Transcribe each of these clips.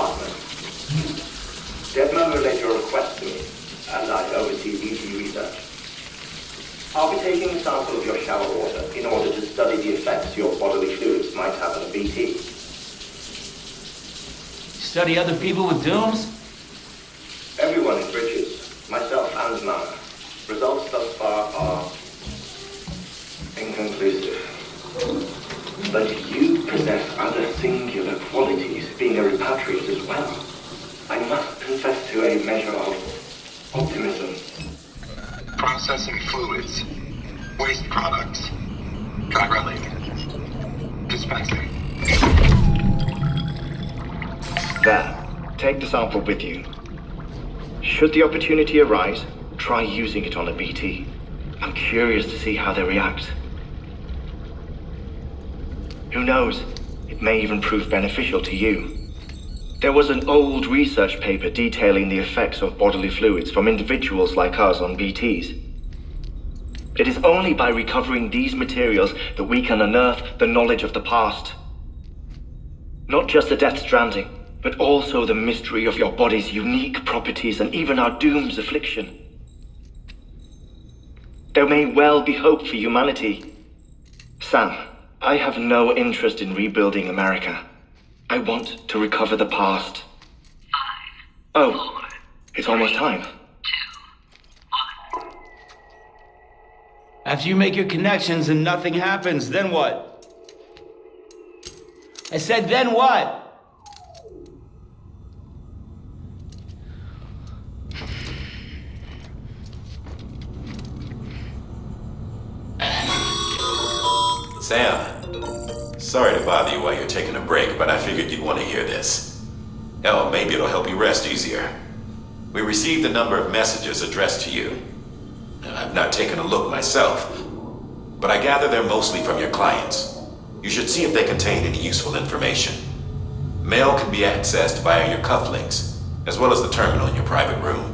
department. Deadman relayed your request to me, and I oversee BT research. I'll be taking a sample of your shower water in order to study the effects your bodily fluids might have on a BT. Study other people with dooms? Everyone in Bridges, myself and Nana. Results thus far are inconclusive. But you possess other singular qualities, being a repatriate as well. I must confess to a measure of optimism. Processing fluids, waste products, drilling, dispensing. There, take the sample with you. Should the opportunity arise, try using it on a BT. I'm curious to see how they react. Who knows? It may even prove beneficial to you. There was an old research paper detailing the effects of bodily fluids from individuals like us on BTs. It is only by recovering these materials that we can unearth the knowledge of the past. Not just the death stranding, but also the mystery of your body's unique properties and even our doom's affliction. There may well be hope for humanity. Sam, I have no interest in rebuilding America. I want to recover the past. 5, Oh, 4, it's almost time. 2, 1. After you make your connections and nothing happens, then what? I said, then what? Sam, sorry to bother you while you're taking a break, but I figured you'd want to hear this. Hell, maybe it'll help you rest easier. We received a number of messages addressed to you. I've not taken a look myself, but I gather they're mostly from your clients. You should see if they contain any useful information. Mail can be accessed via your cufflinks, as well as the terminal in your private room.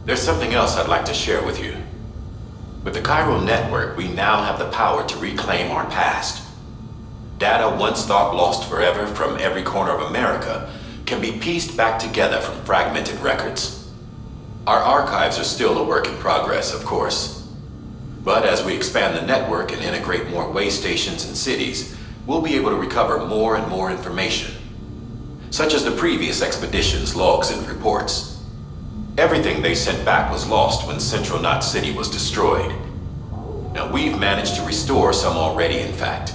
There's something else I'd like to share with you. With the chiral network, we now have the power to reclaim our past. Data once thought lost forever from every corner of America can be pieced back together from fragmented records. Our archives are still a work in progress, of course. But as we expand the network and integrate more way stations and cities, we'll be able to recover more and more information, such as the previous expedition's logs and reports. Everything they sent back was lost when Central Knot City was destroyed. Now, we've managed to restore some already, in fact.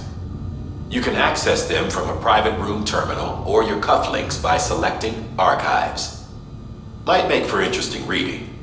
You can access them from a private room terminal or your cufflinks by selecting Archives. Might make for interesting reading.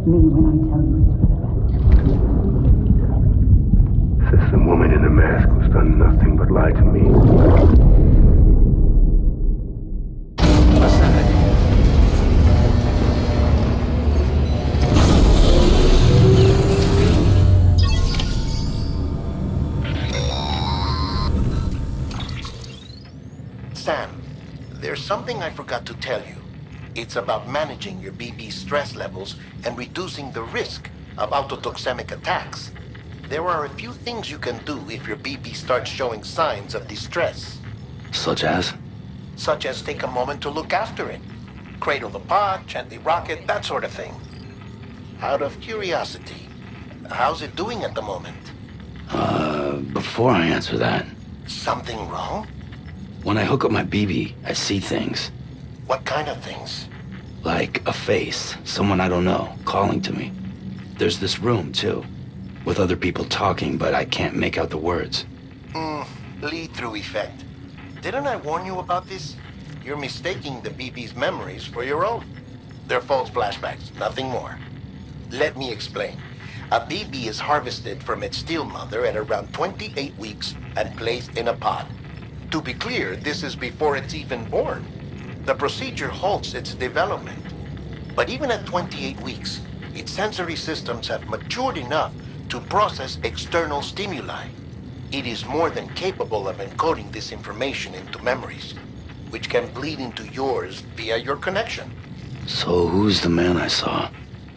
me when I tell you it's for the best. Says the woman in the mask who's done nothing but lie to me. What's that? Sam, there's something I forgot to tell you. It's about managing your BB stress levels and reducing the risk of autotoxemic attacks. There are a few things you can do if your BB starts showing signs of distress. Such as? Such as take a moment to look after it. Cradle the pod, gently rock it, that sort of thing. Out of curiosity, how's it doing at the moment? Before I answer that, Something wrong? when I hook up my BB, I see things. What kind of things? Like a face, someone I don't know, calling to me. There's this room, too, with other people talking, but I can't make out the words. Lead-through effect. Didn't I warn you about this? You're mistaking the BB's memories for your own. They're false flashbacks, nothing more. Let me explain. A BB is harvested from its steel mother at around 28 weeks and placed in a pod. To be clear, this is before it's even born. The procedure halts its development. But even at 28 weeks, its sensory systems have matured enough to process external stimuli. It is more than capable of encoding this information into memories, which can bleed into yours via your connection. So who's the man I saw?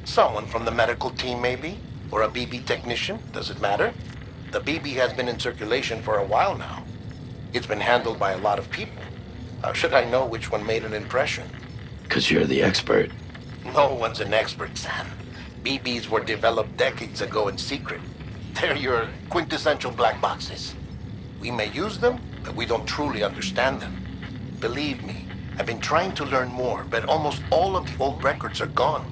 Someone from the medical team, maybe? Or a BB technician? Does it matter? The BB has been in circulation for a while now. It's been handled by a lot of people. How should I know which one made an impression? 'Cause you're the expert. No one's an expert, Sam. BBs were developed decades ago in secret. They're your quintessential black boxes. We may use them, but we don't truly understand them. Believe me, I've been trying to learn more, but almost all of the old records are gone.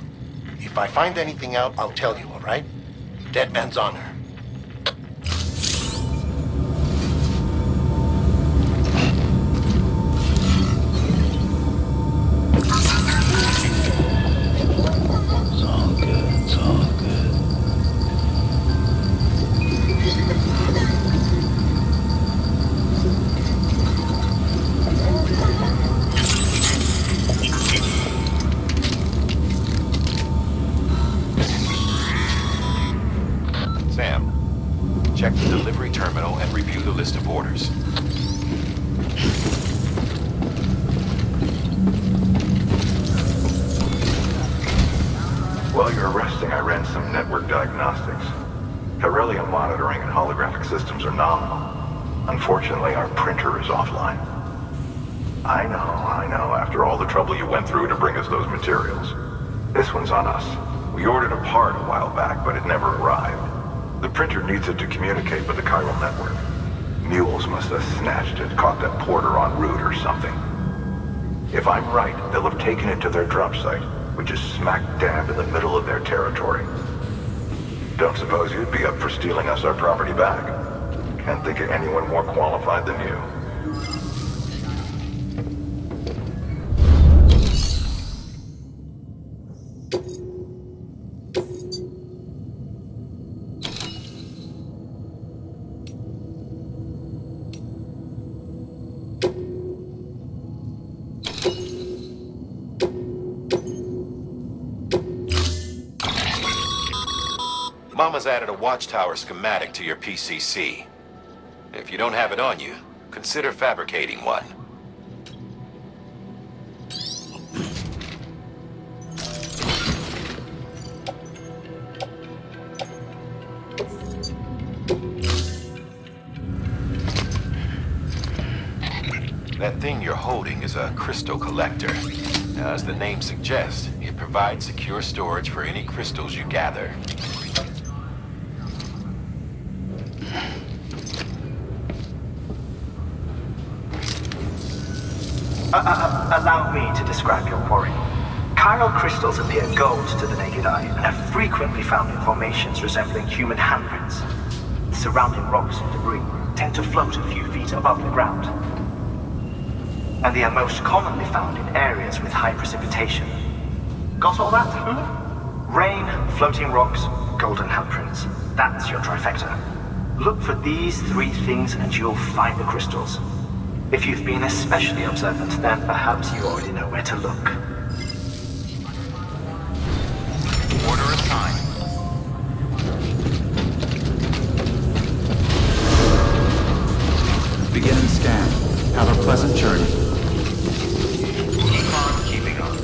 If I find anything out, I'll tell you, all right? Dead man's honor. It's all good, it's all good. Sam, check the delivery terminal and review the list of orders. While you're resting, I ran some network diagnostics. Beryllium monitoring and holographic systems are nominal. Unfortunately, our printer is offline. I know, after all the trouble you went through to bring us those materials. This one's on us. We ordered a part a while back, but it never arrived. The printer needs it to communicate with the chiral network. Mules must have snatched it, caught that porter en route or something. If I'm right, they'll have taken it to their drop site, which is smack dab in the middle of their territory. Don't suppose you'd be up for stealing us our property back? Can't think of anyone more qualified than you. Mama's added a watchtower schematic to your PCC. If you don't have it on you, consider fabricating one. That thing you're holding is a crystal collector. Now, as the name suggests, it provides secure storage for any crystals you gather. Allow me to describe your quarry. Chiral crystals appear gold to the naked eye and are frequently found in formations resembling human handprints. The surrounding rocks and debris tend to float a few feet above the ground. And they are most commonly found in areas with high precipitation. Got all that? Rain, floating rocks, golden handprints. That's your trifecta. Look for these three things and you'll find the crystals. If you've been especially observant, then perhaps you already know where to look. Order assigned. Beginning scan. Have a pleasant journey. Keep on keeping on.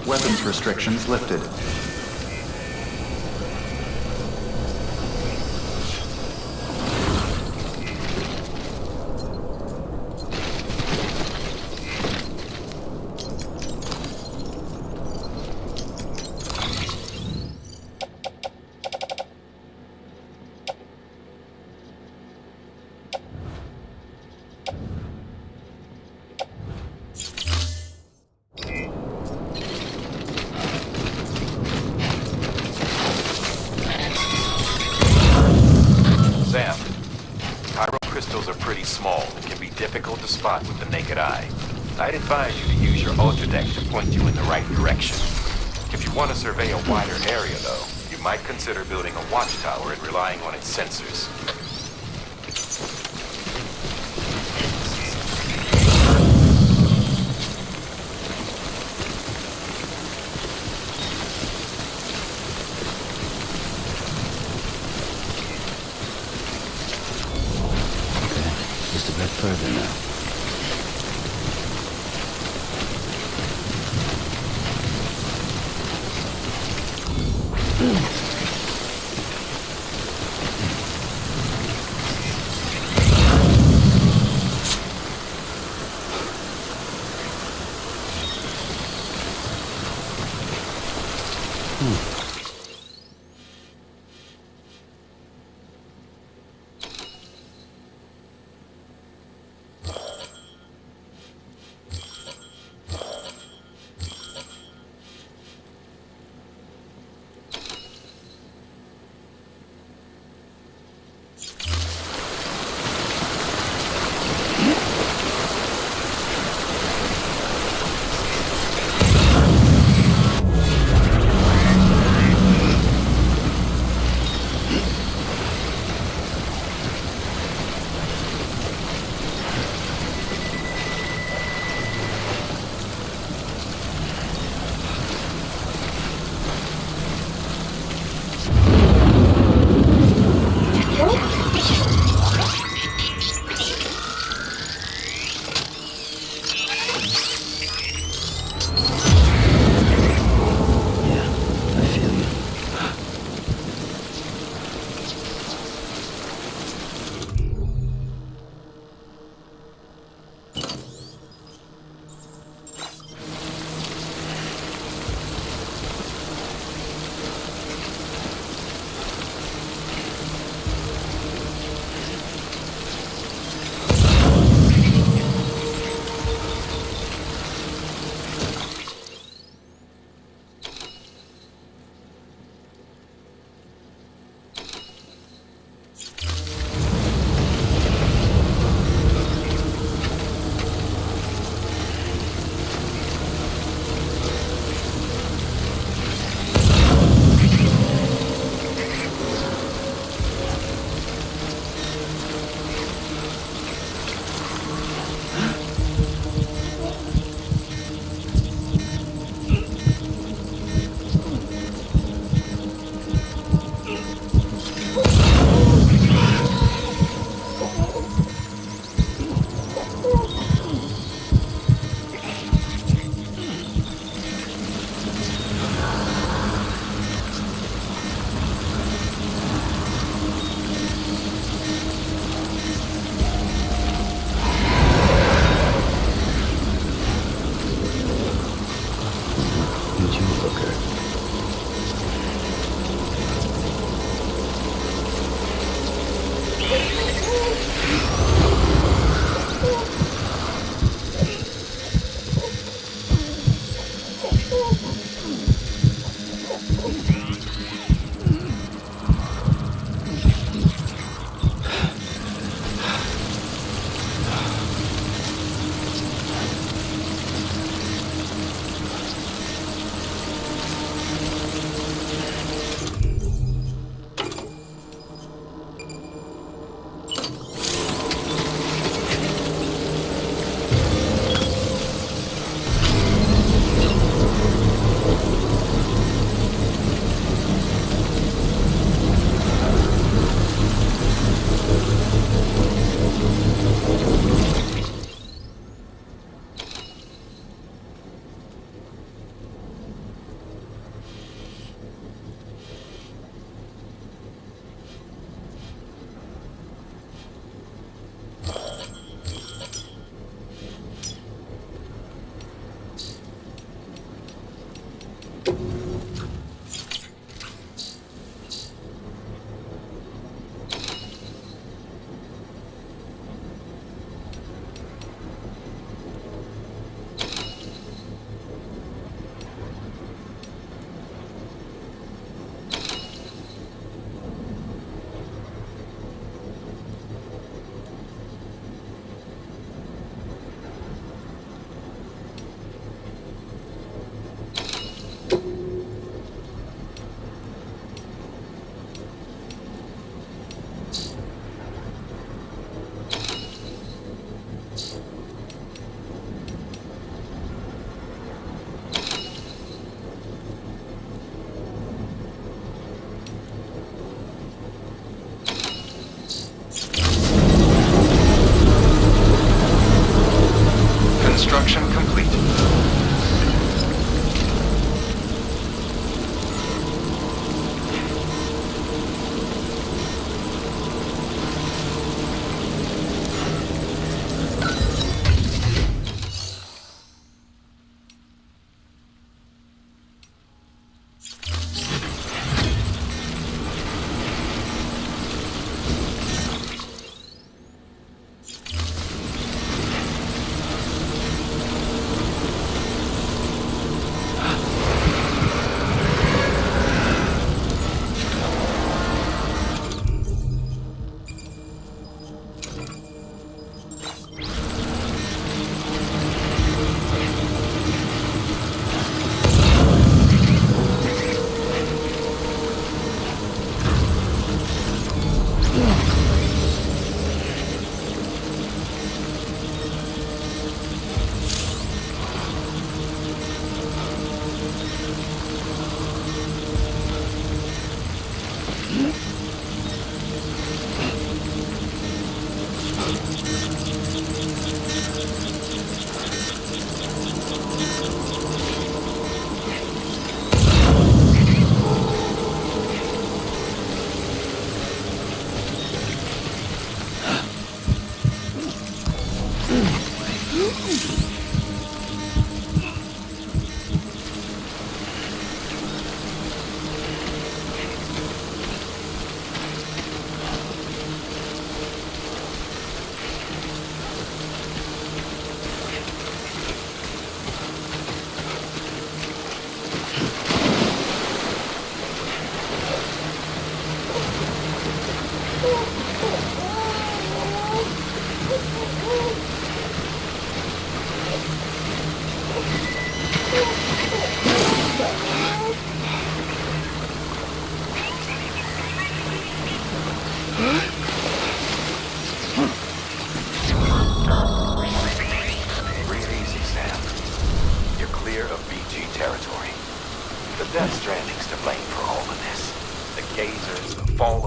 Weapons restrictions lifted. Small and can be difficult to spot with the naked eye. I'd advise you to use your ultradeck to point you in the right direction. If you want to survey a wider area, though, you might consider building a watchtower and relying on its sensors. Further now.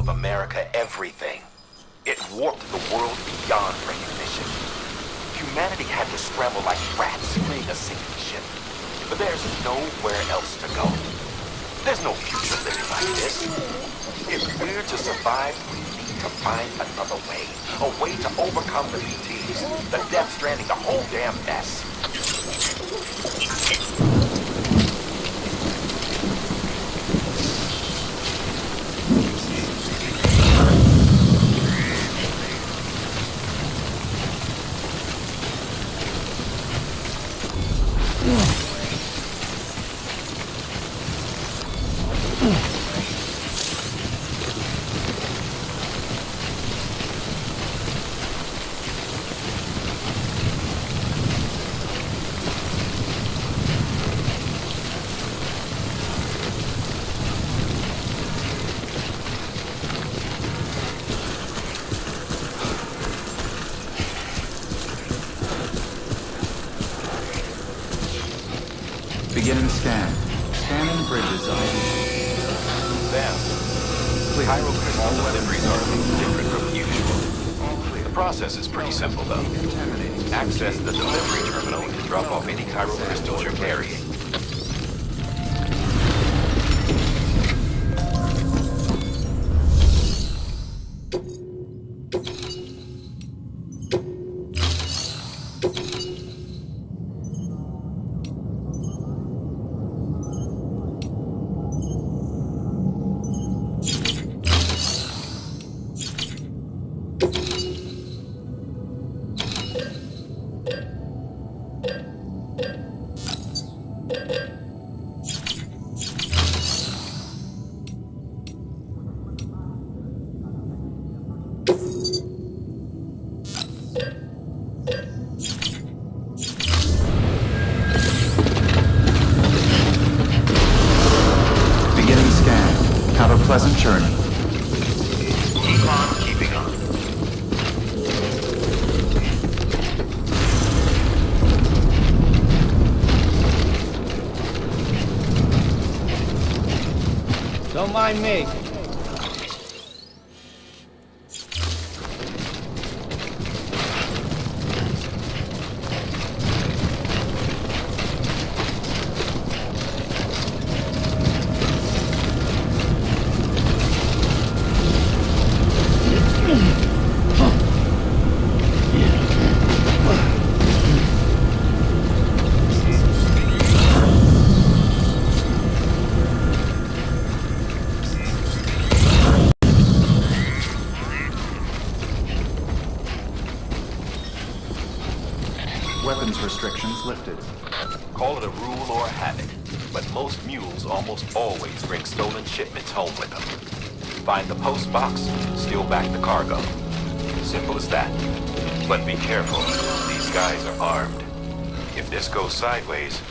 of America everything. It warped the world beyond recognition. Humanity had to scramble like rats fleeing a sinking ship. But there's nowhere else to go. There's no future living like this. If we're to survive, we need to find another way. A way to overcome the BTs, the Death Stranding, the whole damn mess. Beginning scan. Scanning bridges ID. Sam, Chiral crystal deliveries are a little different from usual. The process is pretty simple, though. Access the delivery terminal and drop off any chiral crystals you're carrying. Pleasant journey. Keep on keeping on. Don't mind me. Weapons restrictions lifted. Call it a rule or a habit, but most mules almost always bring stolen shipments home with them. Find the post box, steal back the cargo. Simple as that. But be careful, these guys are armed. If this goes sideways,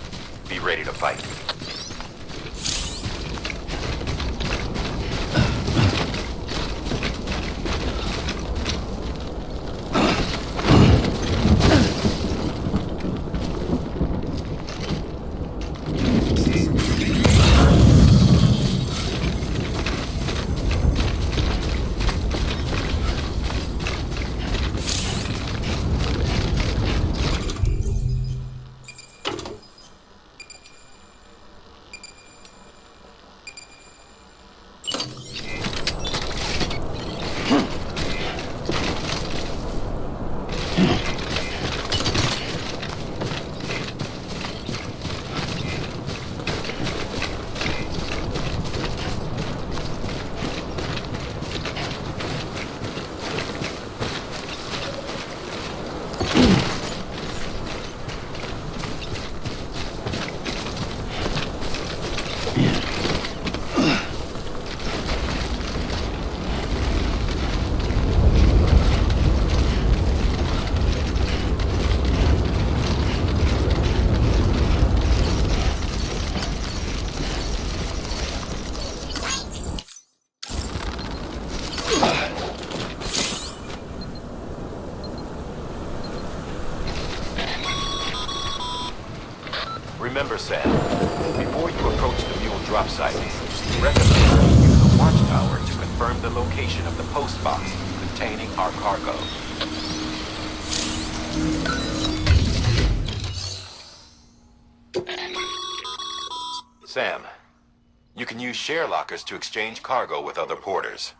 be ready to fight. Remember, Sam, before you approach the mule drop site, recommend you use the watchtower to confirm confirmed the location of the post box containing our cargo. Sam, you can use share lockers to exchange cargo with other porters.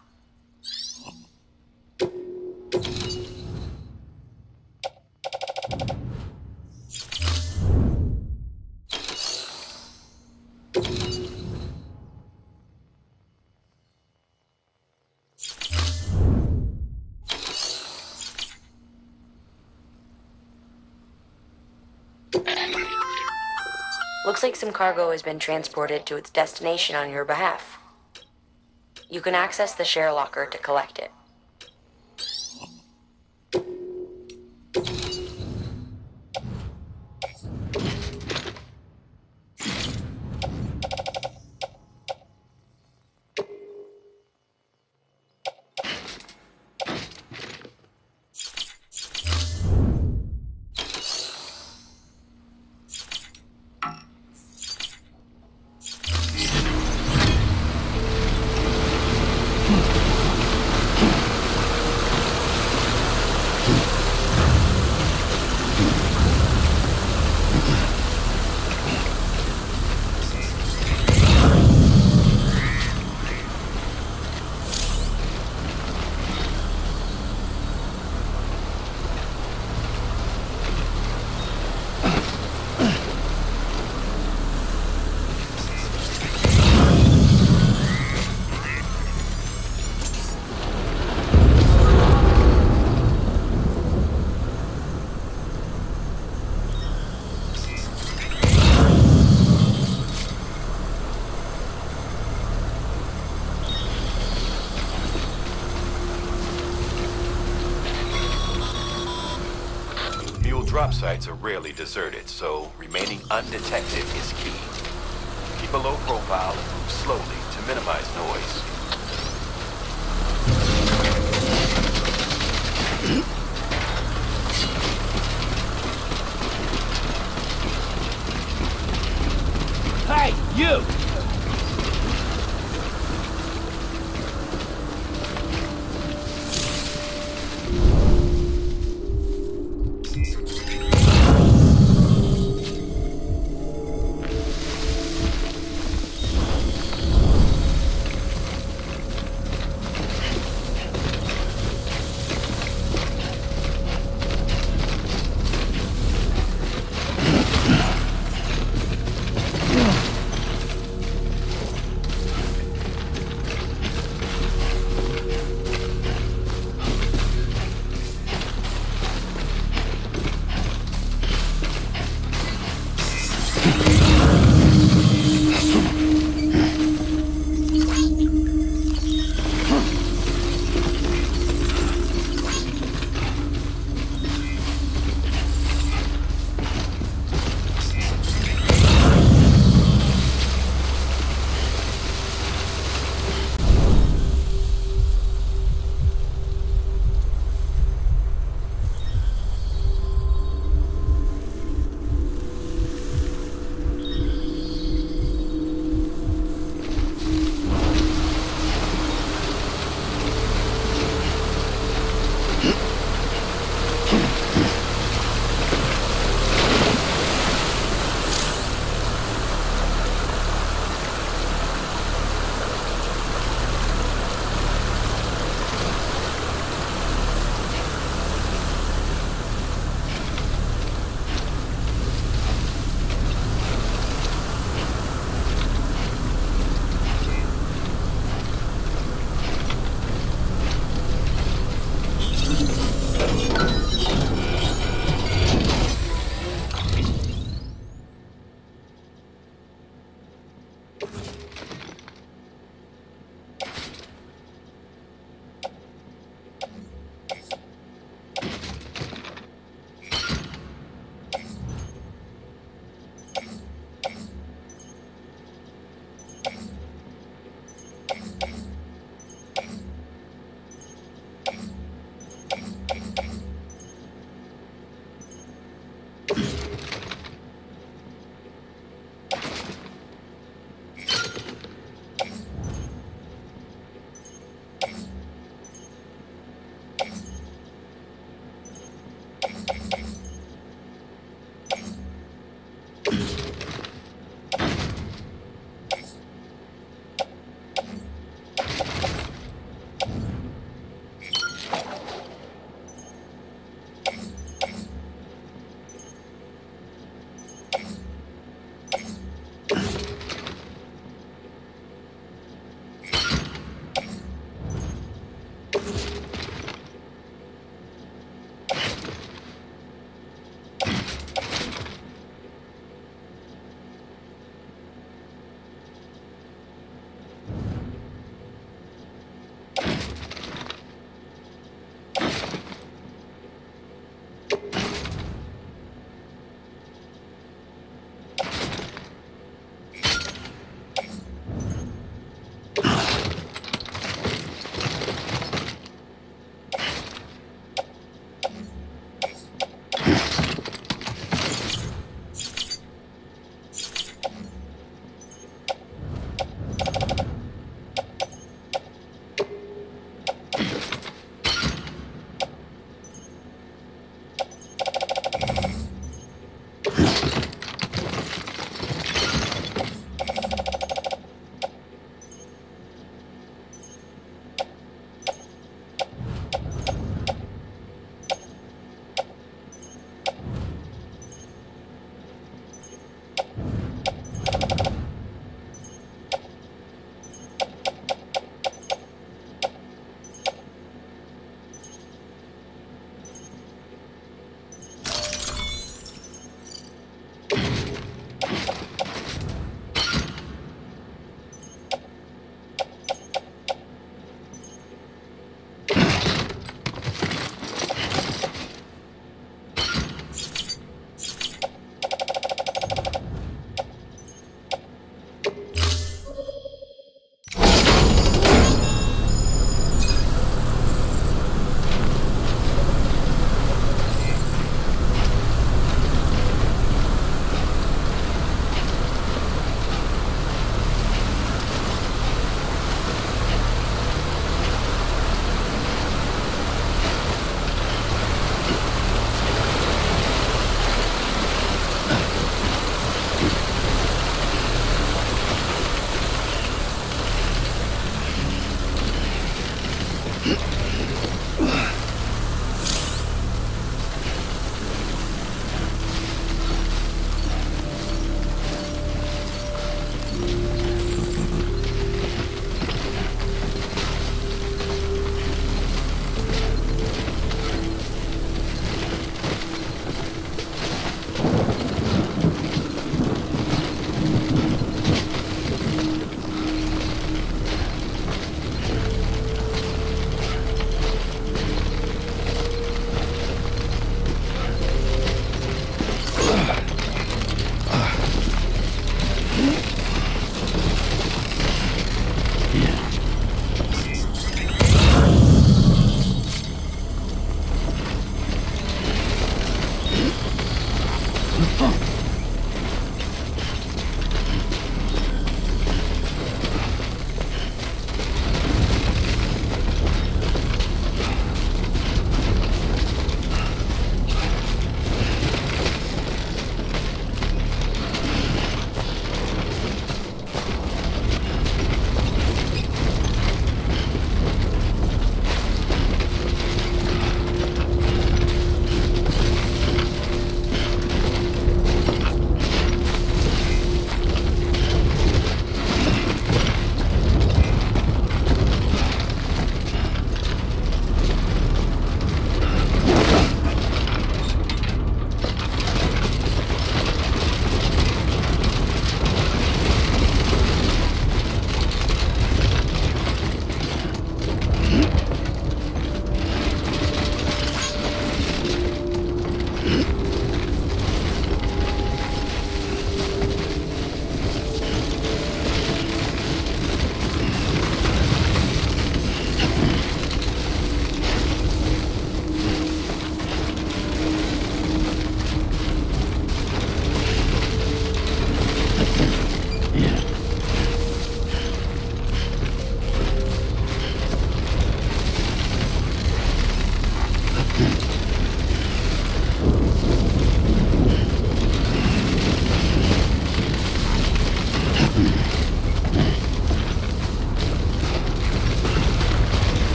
Looks like some cargo has been transported to its destination on your behalf. You can access the share locker to collect it. Drop sites are rarely deserted, so remaining undetected is key. Keep a low profile and move slowly to minimize noise. Hey, you!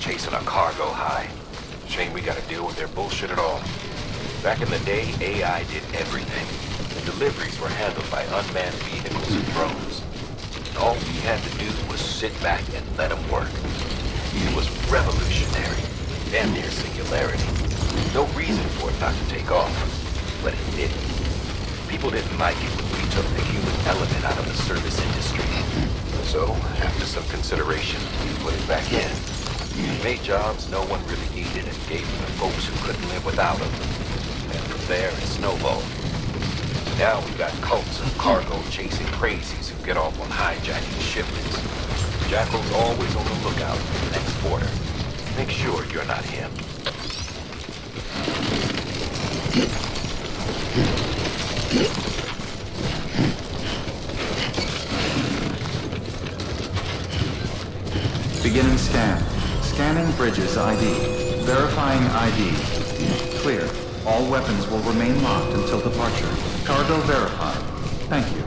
chasing a cargo high. Shame we gotta deal with their bullshit at all. Back in the day, AI did everything. The deliveries were handled by unmanned vehicles and drones. All we had to do was sit back and let them work. It was revolutionary, damn near singularity. No reason for it not to take off, but it didn't. People didn't like it when we took the human element out of the service industry. So, after some consideration, we put it back in. We made jobs no one really needed and gave them to folks who couldn't live without them. And from there, it snowballed. Now we got cults of cargo chasing crazies who get off on hijacking shipments. Jackal's always on the lookout for the next border. Make sure you're not him. Beginning scan. Scanning bridges ID. Verifying ID. Clear. All weapons will remain locked until departure. Cargo verified. Thank you.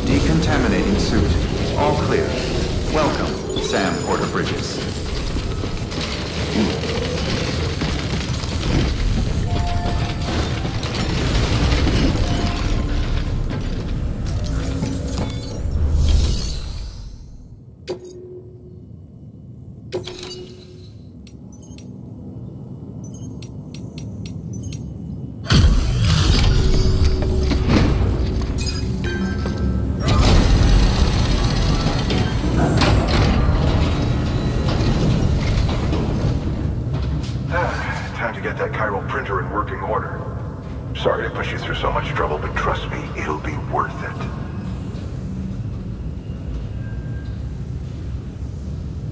Decontaminating suit. All clear. Welcome, Sam Porter Bridges. printer in working order. Sorry to push you through so much trouble, but trust me, it'll be worth it.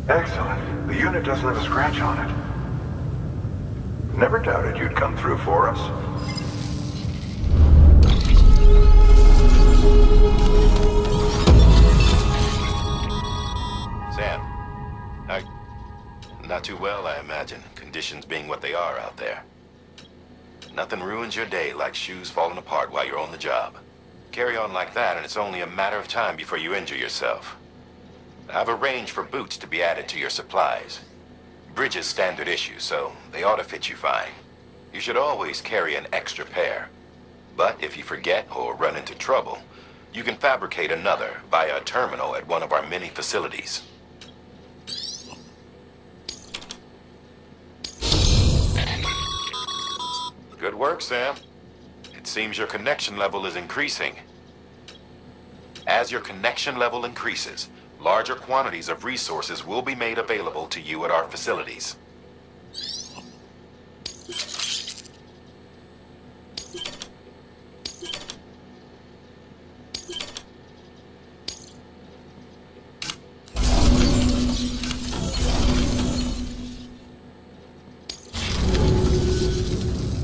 Excellent. The unit doesn't have a scratch on it. Never doubted you'd come through for us. Sam, not too well, I imagine, conditions being what they are out there. Nothing ruins your day like shoes falling apart while you're on the job. Carry on like that, and it's only a matter of time before you injure yourself. I've arranged for boots to be added to your supplies. Bridges standard issue, so they ought to fit you fine. You should always carry an extra pair. But if you forget or run into trouble, you can fabricate another via a terminal at one of our many facilities. Good work, Sam. It seems your connection level is increasing. As your connection level increases, larger quantities of resources will be made available to you at our facilities.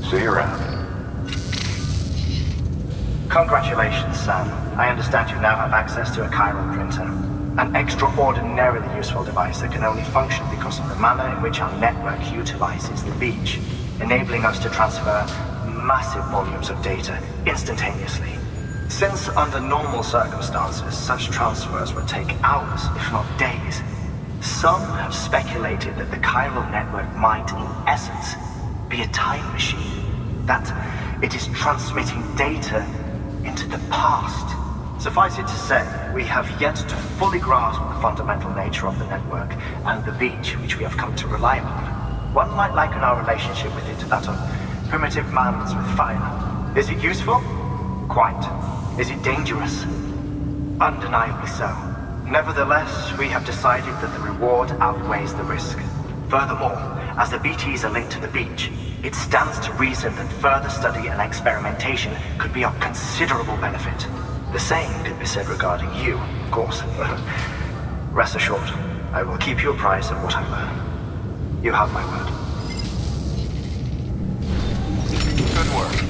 See you around. Congratulations, Sam. I understand you now have access to a chiral printer. An extraordinarily useful device that can only function because of the manner in which our network utilizes the beach, enabling us to transfer massive volumes of data instantaneously. Since under normal circumstances, such transfers would take hours, if not days, some have speculated that the chiral network might, in essence, be a time machine. That it is transmitting data into the past. Suffice it to say, we have yet to fully grasp the fundamental nature of the network and the beach which we have come to rely upon. One might liken our relationship with it to that of primitive mans with fire. Is it useful? Quite. Is it dangerous? Undeniably so. Nevertheless, we have decided that the reward outweighs the risk. Furthermore, as the BTs are linked to the beach, it stands to reason that further study and experimentation could be of considerable benefit. The same could be said regarding you, of course. Rest assured, I will keep you apprised of what I learn. You have my word. Good work.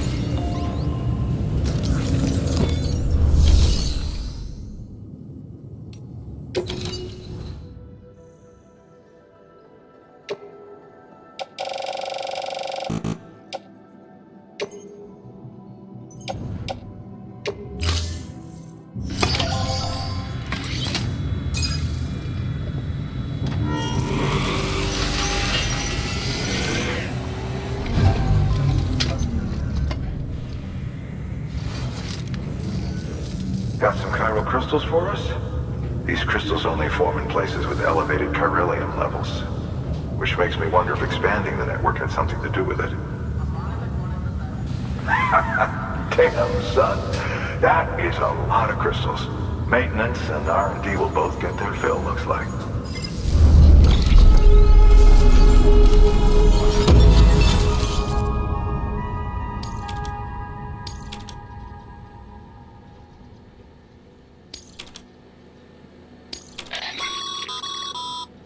Got some chiral crystals for us? These crystals only form in places with elevated chiralium levels, which makes me wonder if expanding the network had something to do with it. Damn, son. That is a lot of crystals. Maintenance and R&D will both get their fill, looks like.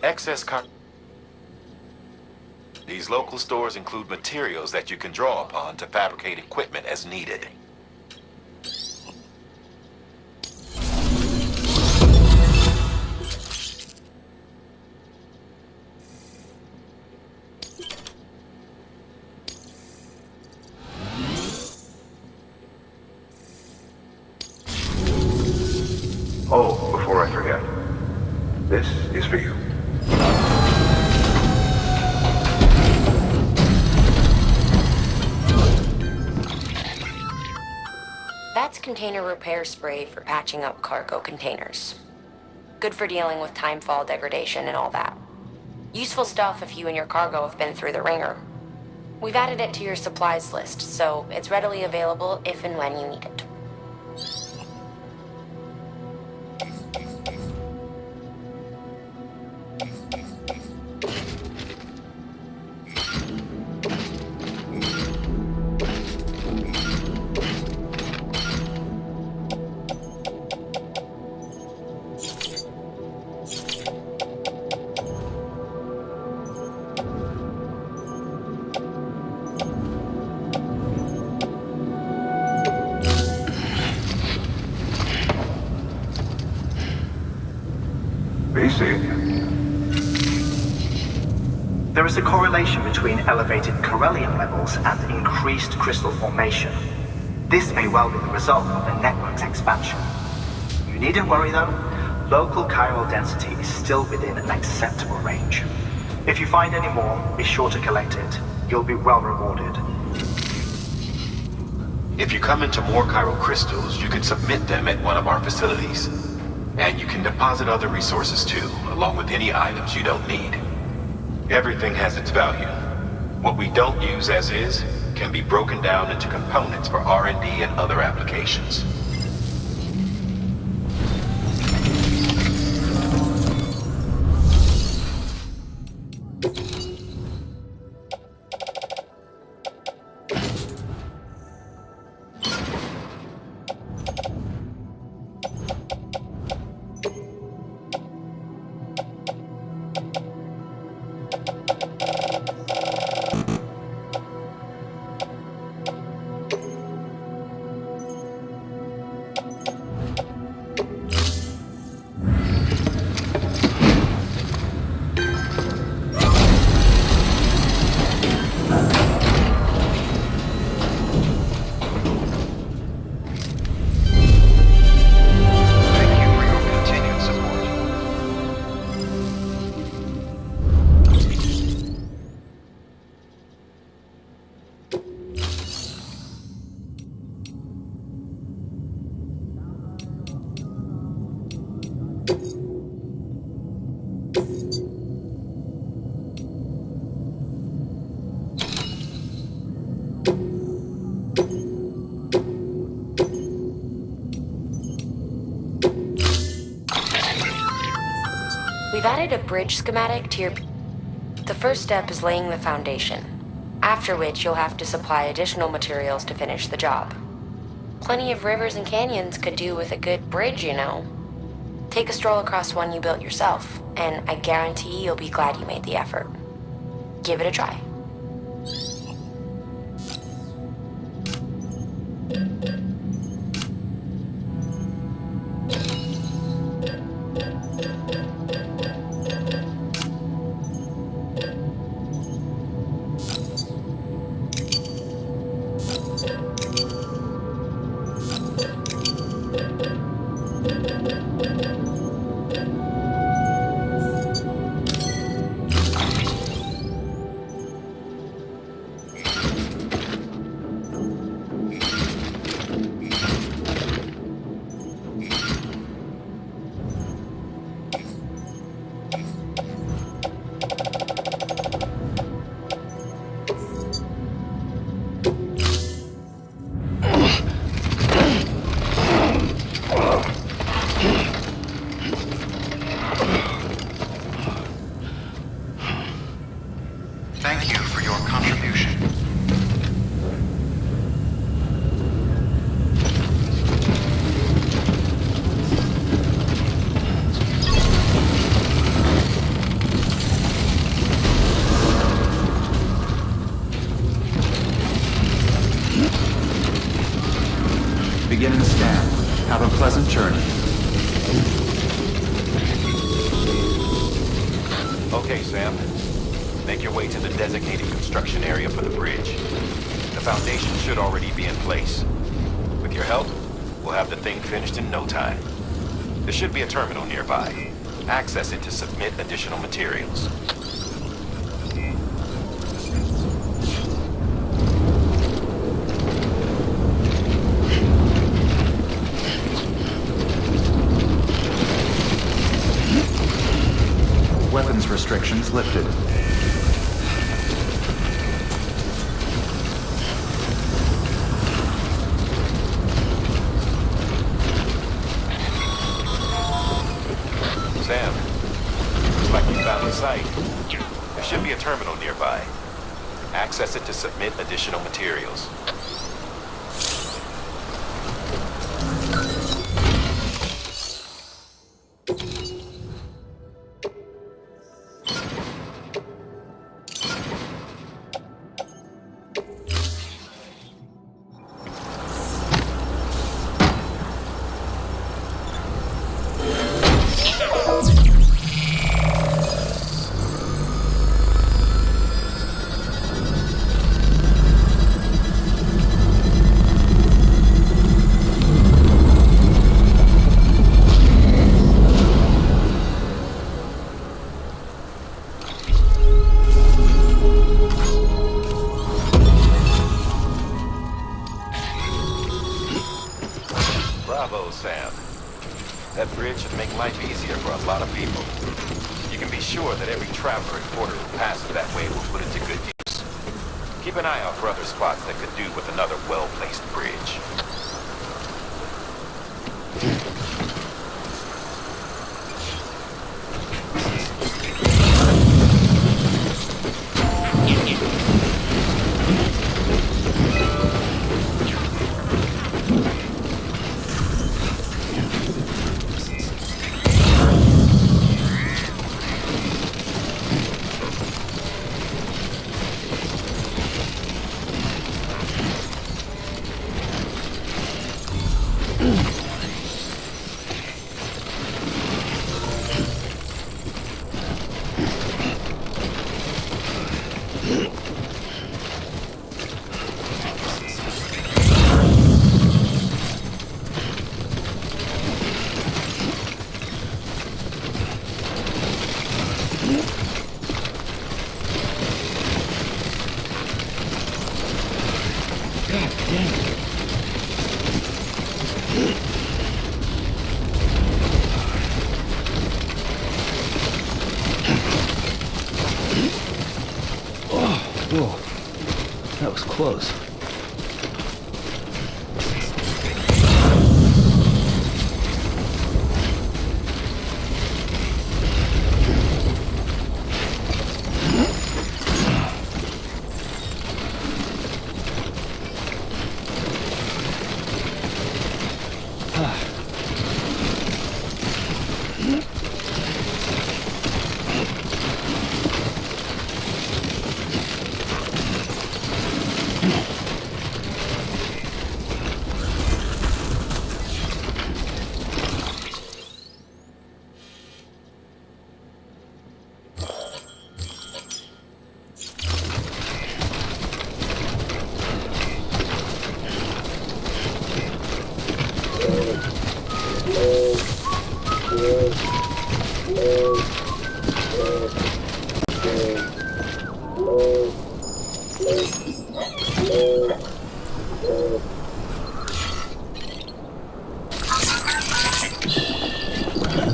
Excess These local stores include materials that you can draw upon to fabricate equipment as needed. Oh, before I forget, this is for you. That's container repair spray for patching up cargo containers. Good for dealing with timefall degradation and all that. Useful stuff if you and your cargo have been through the ringer. We've added it to your supplies list, so it's readily available if and when you need it. There is a correlation between elevated Corellium levels and increased crystal formation. This may well be the result of the network's expansion. You needn't worry though, local chiral density is still within an acceptable range. If you find any more, be sure to collect it. You'll be well rewarded. If you come into more chiral crystals, you can submit them at one of our facilities. And you can deposit other resources too, along with any items you don't need. Everything has its value. What we don't use as is can be broken down into components for R&D and other applications. We've added a bridge schematic to your... The first step is laying the foundation, after which you'll have to supply additional materials to finish the job. Plenty of rivers and canyons could do with a good bridge, you know. Take a stroll across one you built yourself, and I guarantee you'll be glad you made the effort. Give it a try. Thank you for your contribution. Beginning scan. Have a pleasant journey. Okay, Sam. Make your way to the designated construction area for the bridge. The foundation should already be in place. With your help, we'll have the thing finished in no time. There should be a terminal nearby. Access it to submit additional materials. Weapons restrictions lifted. Sam, looks like you found the site. There should be a terminal nearby. Access it to submit additional materials. Sam. That bridge should make life easier for a lot of people. You can be sure that every traveler and porter who passes that way will put it to good use. Keep an eye out for other spots that could do with another well-placed bridge. Whoa, that was close.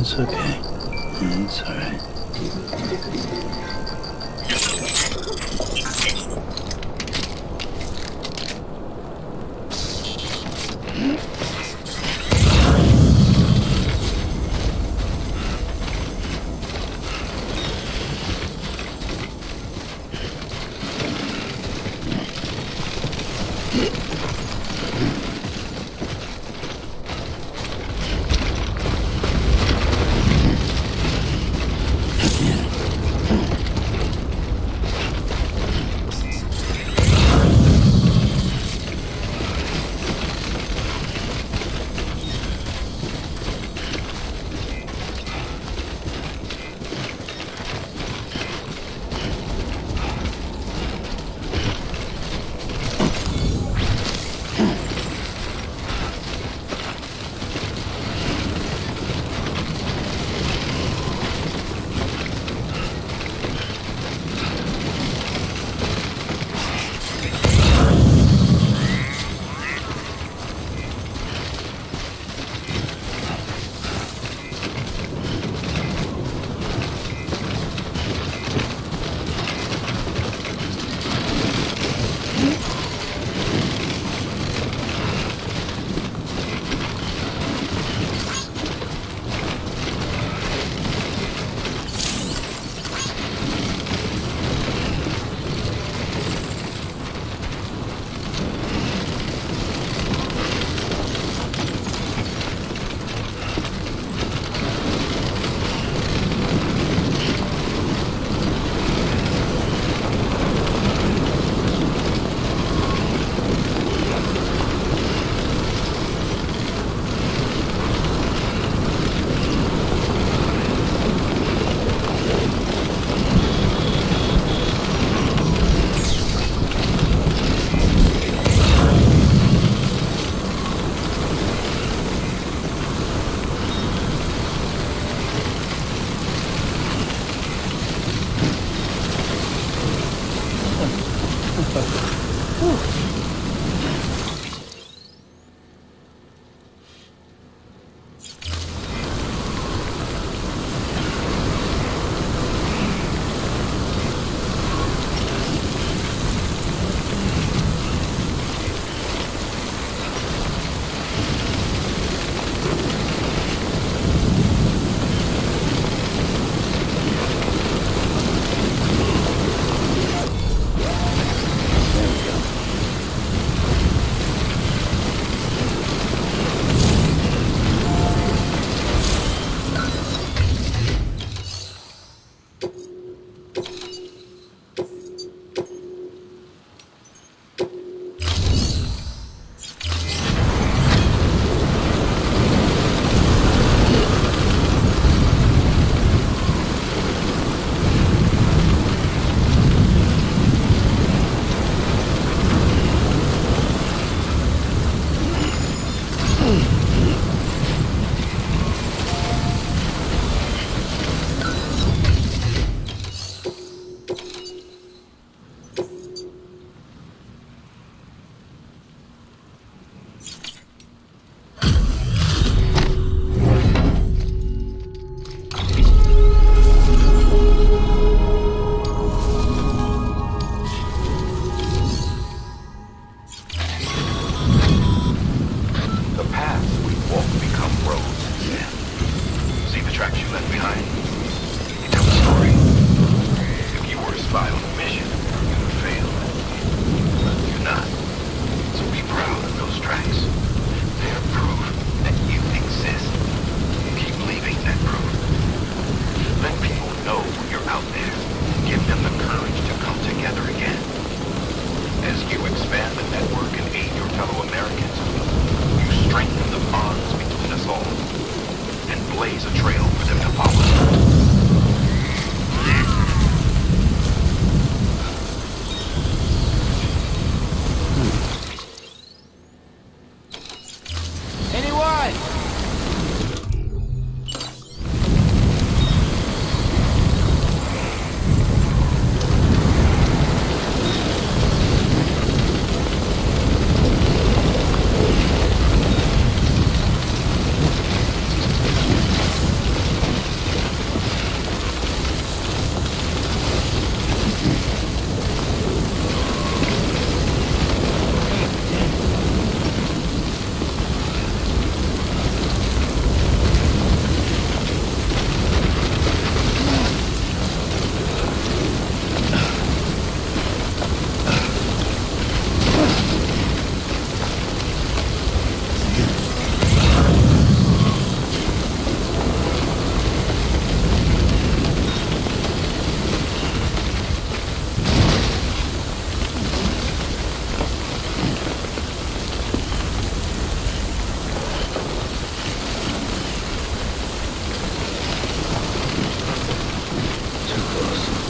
It's okay. It's alright. close.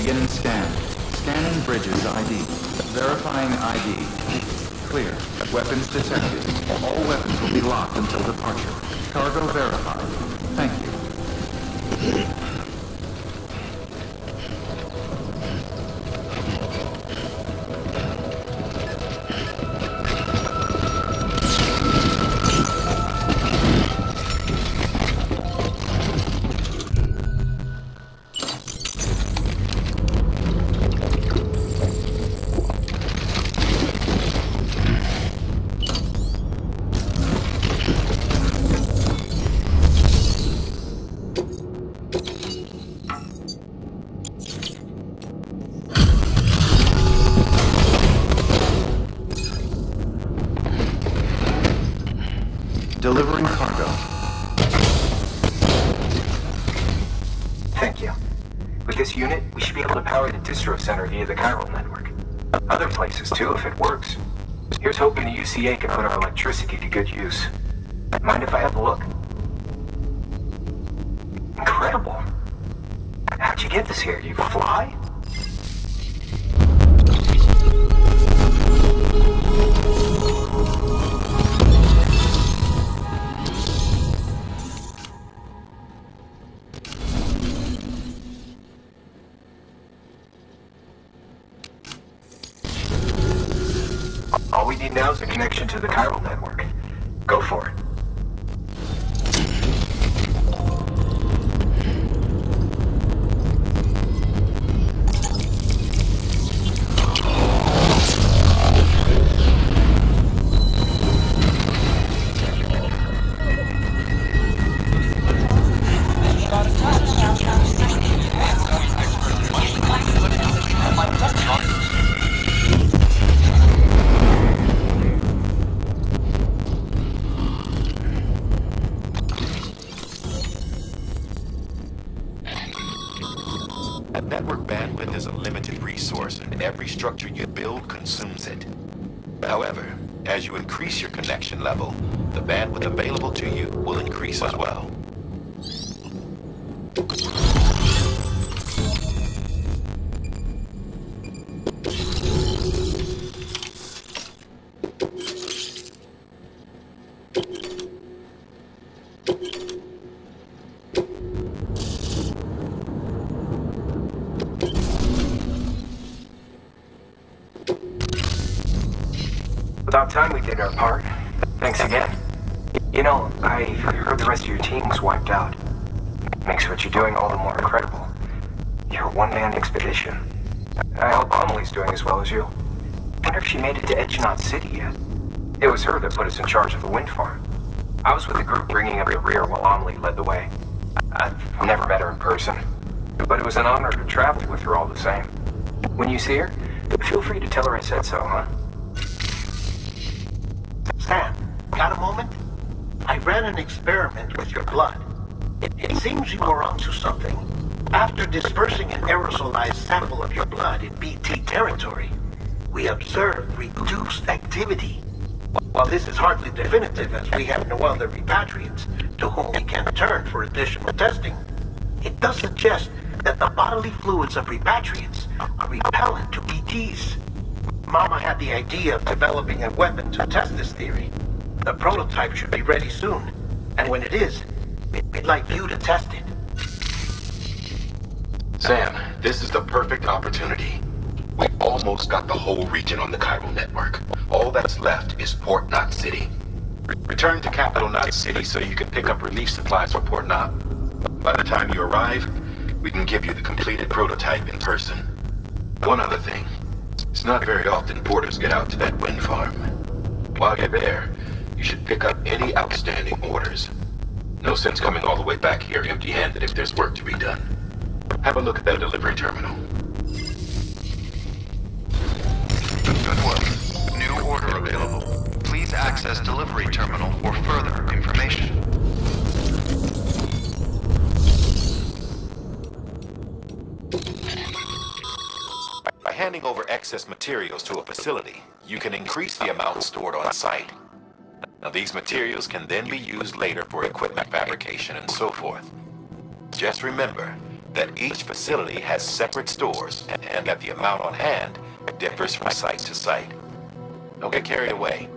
Beginning scan. Scanning bridges ID. Verifying ID. Clear. Weapons detected. All weapons will be locked until departure. Cargo verified. Thank you. Delivering cargo. Thank you. With this unit, we should be able to power the distro center via the chiral network. Other places too, if it works. Here's hoping the UCA can put our electricity to good use. Mind if I have a look? Incredible. How'd you get this here? You fly? All we need now is a connection to the chiral network. Go for it. A network bandwidth is a limited resource, and every structure you build consumes it. However, as you increase your connection level, the bandwidth available to you will increase as well. About time we did our part. Thanks again. You know, I heard the rest of your team was wiped out. Makes what you're doing all the more incredible. You're a one-man expedition. I hope Amelie's doing as well as you. Wonder if she made it to Edgenaut City yet. It was her that put us in charge of the wind farm. I was with the group bringing up the rear while Amelie led the way. I've never met her in person, but it was an honor to travel with her all the same. When you see her, feel free to tell her I said so, huh? Sam, got a moment? I ran an experiment with your blood. It seems you were onto something. After dispersing an aerosolized sample of your blood in BT territory, we observed reduced activity. While this is hardly definitive, as we have no other repatriants to whom we can turn for additional testing, it does suggest that the bodily fluids of repatriants are repellent to BTs. Mama had the idea of developing a weapon to test this theory. The prototype should be ready soon, and when it is, we'd like you to test it. Sam, this is the perfect opportunity. We almost got the whole region on the chiral network. All that's left is Port Knot City. Return to Capital Knot City so you can pick up relief supplies for Port Knot. By the time you arrive, we can give you the completed prototype in person. One other thing. It's not very often porters get out to that wind farm. While you're there, you should pick up any outstanding orders. No sense coming all the way back here empty-handed if there's work to be done. Have a look at that delivery terminal. Good work. New order available. Please access delivery terminal for further information. By handing over excess materials to a facility, you can increase the amount stored on site. Now, these materials can then be used later for equipment fabrication and so forth. Just remember, that each facility has separate stores and that the amount on hand differs from site to site. Don't get carried away.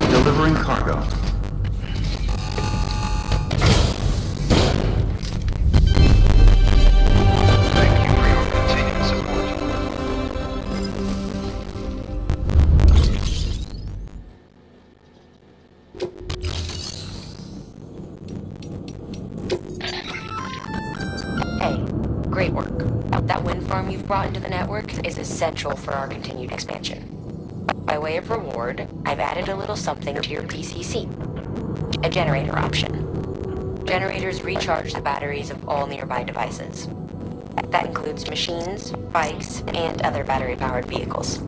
Delivering cargo. Thank you for your continued support. Hey, great work. That wind farm you've brought into the network is essential for our continued expansion. By way of reward, I've added a little something to your PCC. A generator option. Generators recharge the batteries of all nearby devices. That includes machines, bikes, and other battery-powered vehicles.